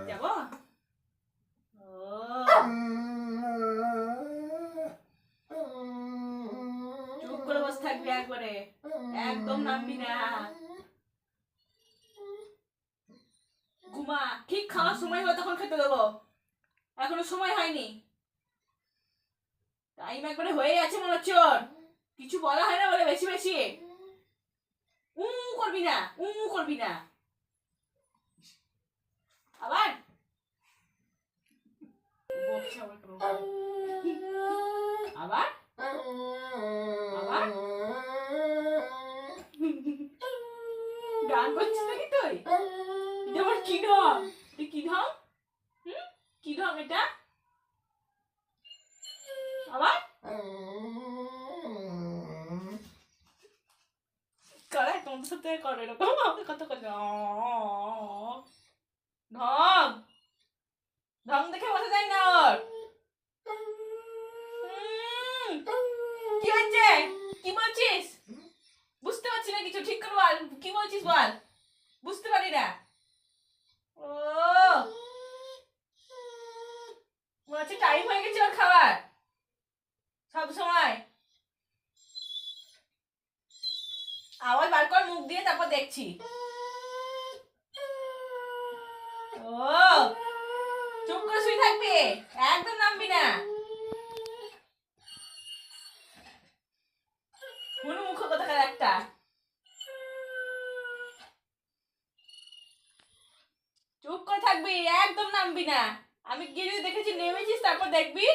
যাবো চুপ করে বসে থাকবি একবারে, একদম নামবি না। ঘুমা, ঠিক খাওয়ার সময় হলো তখন খেতে দেবো, এখনো সময় হয়নি। টাইম একবারে হয়ে আছে মনে হচ্ছে ওর, কিছু বলা হয় না বলে বেশি বেশি করবি না, করবি না আবার। আবার আবার গান করছিস নাকি তুই? এটা আমার কি ঢং? তুই কি ঢং? কি ঢং এটা? আবার করে তোমার সাথে করে এরকম আমাকে কত করে ঢং ঢং দেখে বসে যায় না ওর। কি হচ্ছে? কি বলছিস? বুঝতে পারছি না কিছু, ঠিক করে বল কি বলছিস বল, বুঝতে পারি না। ও মনে হচ্ছে টাইম হয়ে গেছে ওর খাবার সব সময়। আওয়াজ বার কর মুখ দিয়ে, তারপর দেখছি। ও চুপ করে শুয়ে থাকবি, একদম নামবি না। কোনো মুখ কোথাকার একটা, চুপ করে থাকবি, একদম নামবি না। আমি গিয়ে দেখেছি নেমেছিস, তারপর দেখবি।